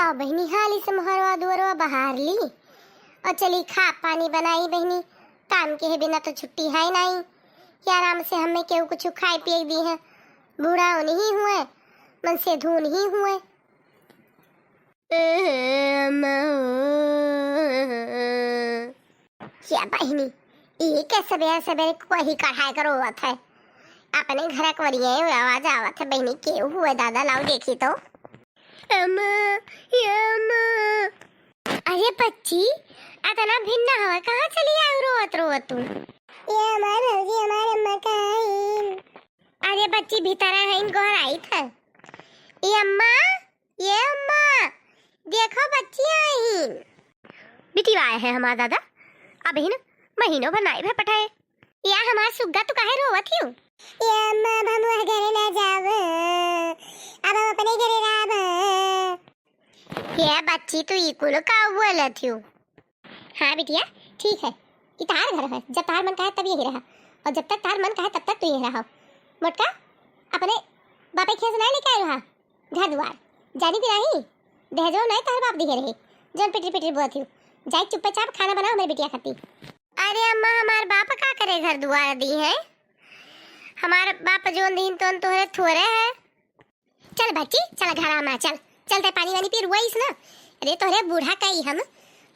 लाओ बहनी हाली से मोहरवा दुअरवा बहार ली और चली खा पानी बनाई बहनी। काम के बिना तो छुट्टी है नहीं कि आराम से हमें केहू कुछ खाए पिए दी है। बूढ़ा नहीं हुए मन से धू नहीं हुए। क्या बहनी ये कैसे सवेरे सवेरे कोई कढ़ाई करो है अपने घर करिए आवाज आवत है बहनी केहू हुए दादा लाओ देखी तो। अम्मा अरे बच्ची अतना भिन्न हवा कहाँ चली आई रोवत रोवत तू। ये हमारे अम्मा का है। अरे बच्ची भीतर है इन घर आई था। ये अम्मा देखो बच्ची आई बेटी आए हैं हमारा दादा अब ही ना महीनों भर नाई भर पठाए या हमारा सुग्गा तो काहे रोवत ही। ये अम्मा हम घरे ना जाव अब हम अपने घरे राव। ये बच्ची तो इकुल का बोलत हूँ। हाँ बिटिया ठीक है ये तार घर है जब तार मन कहा तब यही रहा और जब तक तार मन कहा तब तक तू यही रहा। मोटका अपने बापे खेस ना लेके आए रहा घर द्वार जानी की नहीं दहजो नहीं तार बाप दिखे रहे जन पिटरी पिटरी बोलत हूँ जाए चुपचाप खाना बनाओ मेरी बिटिया खाती। अरे अम्मा हमारे बाप का करे घर द्वार दी है हमारे बाप जो दिन तो तोहरे थोड़े है। चल बच्ची चल घर आमा चल चलते पानी वानी पी रुआईस ना। अरे तोहरे बूढ़ा कही हम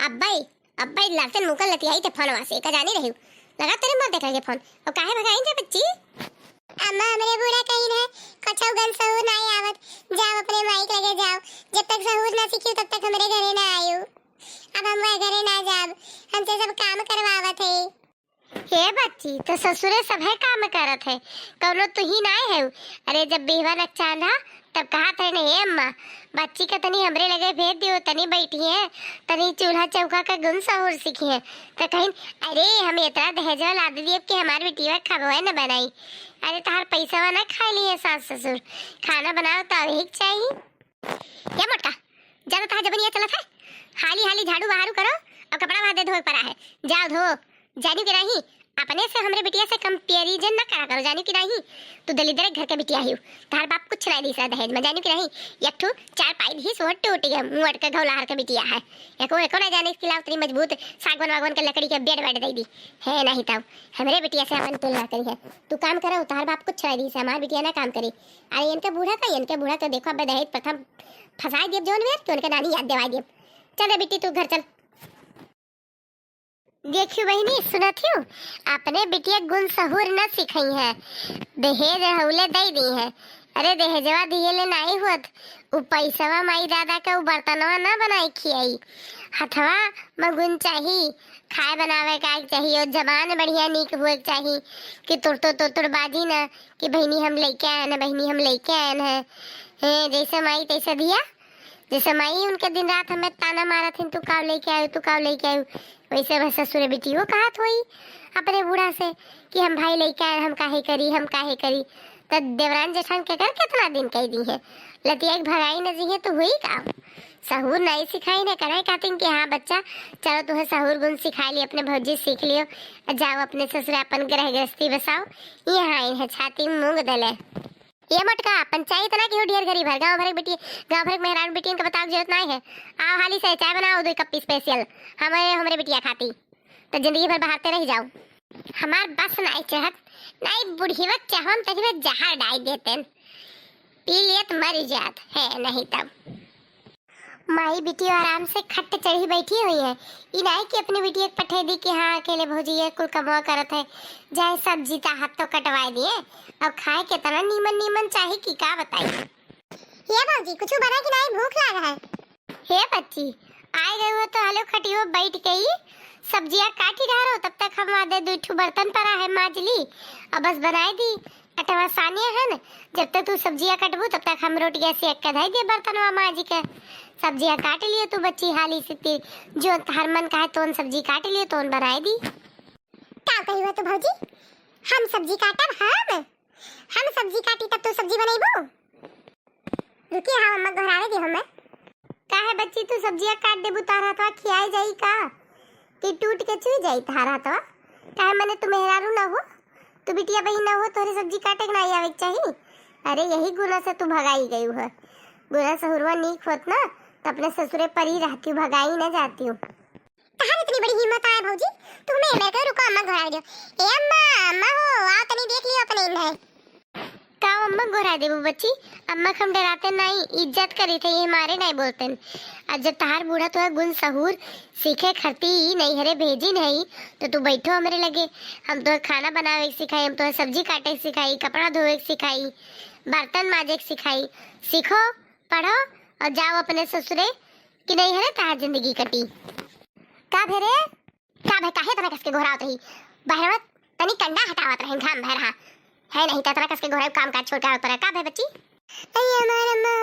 अब्बाई लड़ते मुकल लती आई थे फोन वासे का जानी रही लगा तेरे मत देख के फोन और काहे भगाई थे बच्ची। अम्मा मेरे बूढ़ा कही है कछौ गन सहूर ना आवत जाओ अपने माइक लगे जाओ जब तक सहूर ना सीखियो तब तक हमारे घरे ना आयो। अब हम वह घरे ना जाब हमसे सब काम करवावत है। हे बच्ची तो ससुरे सब है काम करत है कौनो तू ही ना है। अरे जब बेहवा नच्चा था तब कहा थे नहीं अम्मा बच्ची का तनी हमरे लगे भेज दियो तनी बैठी है तनी चूल्हा चौका का गुण सहूर सीखी है तो कहीं अरे हम इतना दहेज ला दिए कि हमारी बेटी खबवे न बनाई। अरे तार पैसा वाला खा लिए सास ससुर खाना बनाओ तो यही चाहिए। क्या मोटका ज्यादा तार जबनिया चला था हाली हाली झाड़ू बहारू करो और कपड़ा वहां दे धो पड़ा है जाओ धो जानी कि नहीं अपने से हमरे बिटिया से कंपैरिजन ना करा करो जानी कि नहीं तू दलिद्र घर के बिटिया ही तार बाप कुछ नहीं दी सा दहेज में जानी कि नहीं एक ठू चार पाई दी सोट टूट गया मुंह अटक घोलाहर के बिटिया है एको ना जाने इसके उतनी मजबूत सागवान वागवान के लकड़ी के बेड दे दी है नहीं तब हमरे बिटिया से अपन तुलना करी है तू काम करो तार बाप कुछ नहीं दी सा हमार बिटिया ना काम करी। अरे इनके बूढ़ा तो देखो अब दहेज प्रथम फंसा दिए जोन में तो उनके नानी याद दिवा दिए। चल बेटी तू घर चल। देखियो बहनी सुनत हूँ अपने बिटिया गुण सहूर न सिखाई है दहेज हौले दे दी है। अरे दहेजवा दिए ले नहीं होत उ पैसवा माई दादा का उ बर्तनवा ना बनाई खियाई हथवा मगुन चाहिए खाए बनावे का चाहिए और जबान बढ़िया नीक हुए चाहिए कि तुर बाजी ना कि बहनी हम लेके आए ना बहनी हम लेके आए हैं जैसे माई तैसे दिया जैसे माई उनके दिन रात हमें ताना मारा थी तू काव लेके आयु वैसे बस ससुर बेटी वो कहा थोई अपने बूढ़ा से कि हम भाई लेके आए हम काहे करी तो देवरान जेठान के कर कितना दिन कह दी है लतिया भगाई न दी है तो हुई का सहूर नहीं सिखाई न कराई कहती कि हाँ बच्चा चलो तुम्हें सहूर गुण सिखा ली अपने भौजी सीख लियो जाओ अपने ससुर अपन ग्रह गृहस्थी बसाओ यहाँ है छाती मूंग दले। ये मटका पंचायत ना कि ढेर गरीब है गांव भर मेहरान बेटी इनका बताओ जरूरत नहीं है। आओ हाली से चाय बनाओ 2 कप स्पेशल हमारे बिटिया खाती तो जिंदगी भर बहाते रह जाओ। हमार बस नहीं चाहत नहीं बुढ़ीवा चाहम तक में जहर डाल देते पी लिए तो मर जात है नहीं तब। माई बिटी आराम से खट चढ़ी बैठी हुई है इनाई की अपनी बिटी एक पठे दी कि हाँ अकेले भौजी ये कुल कमवा करत है जाए सब्जी ता हाथ तो कटवाए दिए अब खाए के तना नीमन चाहिए कि का बताई। ये भौजी कुछ बना कि नहीं भूख लग रहा है। हे बच्ची आए गए हो तो हलो खटियो बैठ गई सब्जियां काटी रहा तब तक हम आधे 2 बर्तन पड़ा है माजली और बस बनाई दी अटवा सानिया है न जब तक तू सब्जियां कटबू तब तक हम रोटियां से एक कढ़ाई दे बर्तन माजी के सब्जियां काट लियो तू बच्ची हाली से जो हर मन का है तो सब्जी काट लियो तो बनाई दी। क्या कही हो तो भौजी हम सब्जी काटब हम सब्जी काटी तब तो सब्जी बनाईबो रुकी हाँ मम्मा घराने दी हमें का है बच्ची तू सब्जियां काट देबू तारा तो खियाई जाई का कि टूट के चुई जाई तारा तो काहे मने तू मेहरारू ना हो तू बिटिया बहन ना हो तोरे सब्जी काटे के नहीं आवे चाहिए। अरे यही गुना से तू भगाई गई है गुना सहुरवा नीक होत ना तो अपने ससुरे पर ही रहती हूँ, भगाई ना जाती हूँ। कहाँ इतनी बड़ी हिम्मत है भौजी तुम्हें? मैं कह रुको अम्मा घोड़ा दो। ए अम्मा, अम्मा हो आओ तनी देख लियो अपने इन्हें। का अम्मा घोड़ा देबो बच्ची? अम्मा हम डराते नहीं, इज्जत करी थे, ये हमारे नहीं बोलते। आज जब तार बूढ़ा तो है गुण सहूर सीखे खरती नहीं हरे भेजी नहीं, तो तू बैठो हमारे लगे। हम तो खाना बनावे सिखाई, हम तो सब्जी काटे सिखाई, कपड़ा धोए सिखाई, बर्तन माजे सिखाई। सीखो, पढ़ो और जाओ अपने ससुरे कि नहीं हरे तार जिंदगी कटी। का भेरे का भे काहे तना कसके घोरावत रही? बहरवत तनी कंडा हटावत रही घाम भरहा है नहीं तना कसके घोराव काम काज छोड़ के आवत पर का भे बच्ची? अरे हमार अम्मा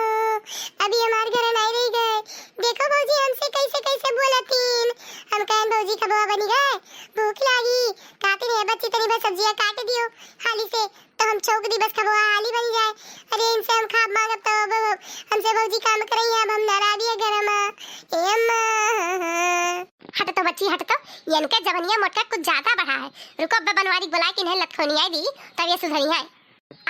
अभी हमार घर नहीं रही गए। देखो भौजी हमसे कैसे कैसे बोलतीन। हम कहन भौजी का बुआ बनी गए, भूख लागी, काटे नहीं बच्ची तनी बस सब्जियां काट दियो हाली से, तो हम चौक दी बस खबुआ हाली बन जाए। अरे इनसे हम खाब मांगब तो हमसे भौजी काम करई, अब हम डरा दिए घर में। ए अम्मा हट तो बच्ची हट तो, इनका जवनिया मोटका कुछ ज्यादा बढ़ा है। रुको अब बनवारी बुला के इन्हें लतखोनी आई दी तब ये सुधरी है।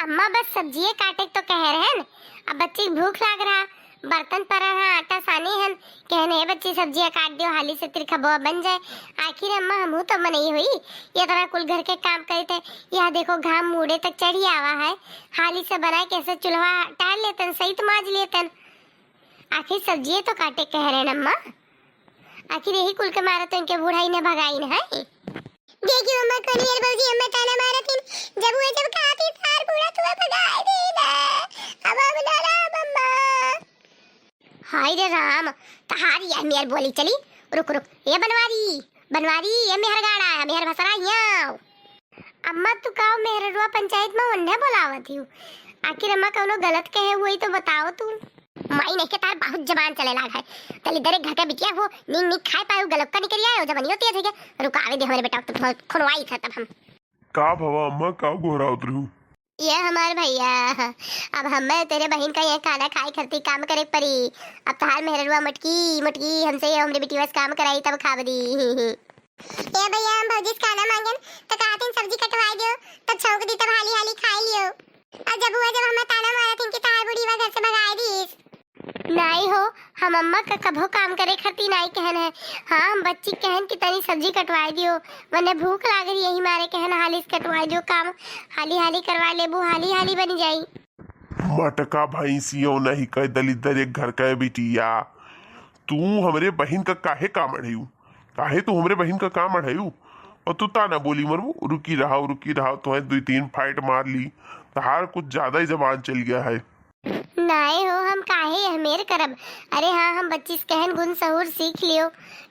अम्मा बस सब्जियां काटे तो कह रहे हैं, अब बच्ची भूख लाग रहा, बर्तन पर रहा, आटा साने हैं, कहने बच्ची सब्जियां काट दियो हाली से तेरी खबुआ बन जाए। आखिर अम्मा हमहू तो नहीं हुई, ये तरह कुल घर के काम करे थे। यह देखो घाम मुड़े तक चढ़ी आवा है, हाली से बनाए कैसे चूल्हा टाल लेतन, सही तो माज लेतन। आखिर सब्जियां तो काटे कह रहे हैं अम्मा, आखिर यही कुल के मारा तो इनके बुढ़ाई ने भगाई न है। देखियो अम्मा कनियर भौजी अम्मा ताना मारतिन, जब वो जब खाती तार बूढ़ा तो भगाई देना। अब डरा अम्मा। हाय रे राम, तहारी ये मेर बोली चली। रुक रुक ये बनवारी बनवारी ये मेहर गाड़ा है, मेहर भसरा हियां। अम्मा तू काओ मेहरवा पंचायत में उन्हें बुलावत हूँ। आखिर अम्मा कौनो गलत कहे हुई तो बताओ तू। माई नहीं के तार बहुत जबान चले लाग है, तली दरे घर के बिटिया हो नींद नींद खाए पाए गलत निकल आए हो जबनी होती है। ठीक है रुकावे दे हमारे बेटा तो खुनवाई था तब हम का भवा अम्मा का घोरा उतरू। ये हमारे भैया अब हमें तेरे बहन का ये खाना खाई खरती काम करे परी। अब तार मेहरवा मटकी मटकी हमसे ये हमारी बेटी बस काम कराई तब खाव दी। ए भैया हम भौजी खाना मांगन तो कहते सब्जी कटवा दियो तब छौक दी तब हाली हाली खा लियो। और जब हुआ जब हमें ताना मारा थी कि तार बुढ़ी वा घर से भगा दी। नहीं हो हम अम्मा का कभो काम करे खती नहीं कहन है। हाँ हम बच्ची कहन की तनी सब्जी कटवा दियो, वने भूख लाग रही यही मारे कहन हाली से कटवा दियो, काम हाली हाली करवा लेबू हाली हाली बन जाई। मटका भैंसियों नहीं कह दलिदर एक घर का बिटिया, तू हमरे बहन का काहे काम अढ़ायू? काहे तू हमरे बहन का काम अढ़ायू? और तू ताना बोली मरबू रुकी रहा तो दो तीन फाइट मार ली, तहार कुछ ज्यादा ही जबान चल गया है। नहीं हो हम काहे हमेर करब। अरे हाँ हम बच्ची कहन गुण सहूर सीख लियो,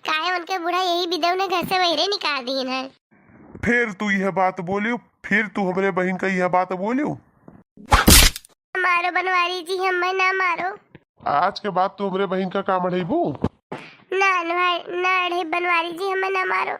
काहे उनके बूढ़ा यही विदव ने घर से बहरे निकाल दीन है। फिर तू यह बात बोलियो, फिर तू हमरे बहन का यह बात बोलियो। मारो बनवारी जी हमें ना मारो। आज के बाद तू हमरे बहन का काम अढ़ाईबू? ना अढ़े बनवारी जी हमें ना मारो।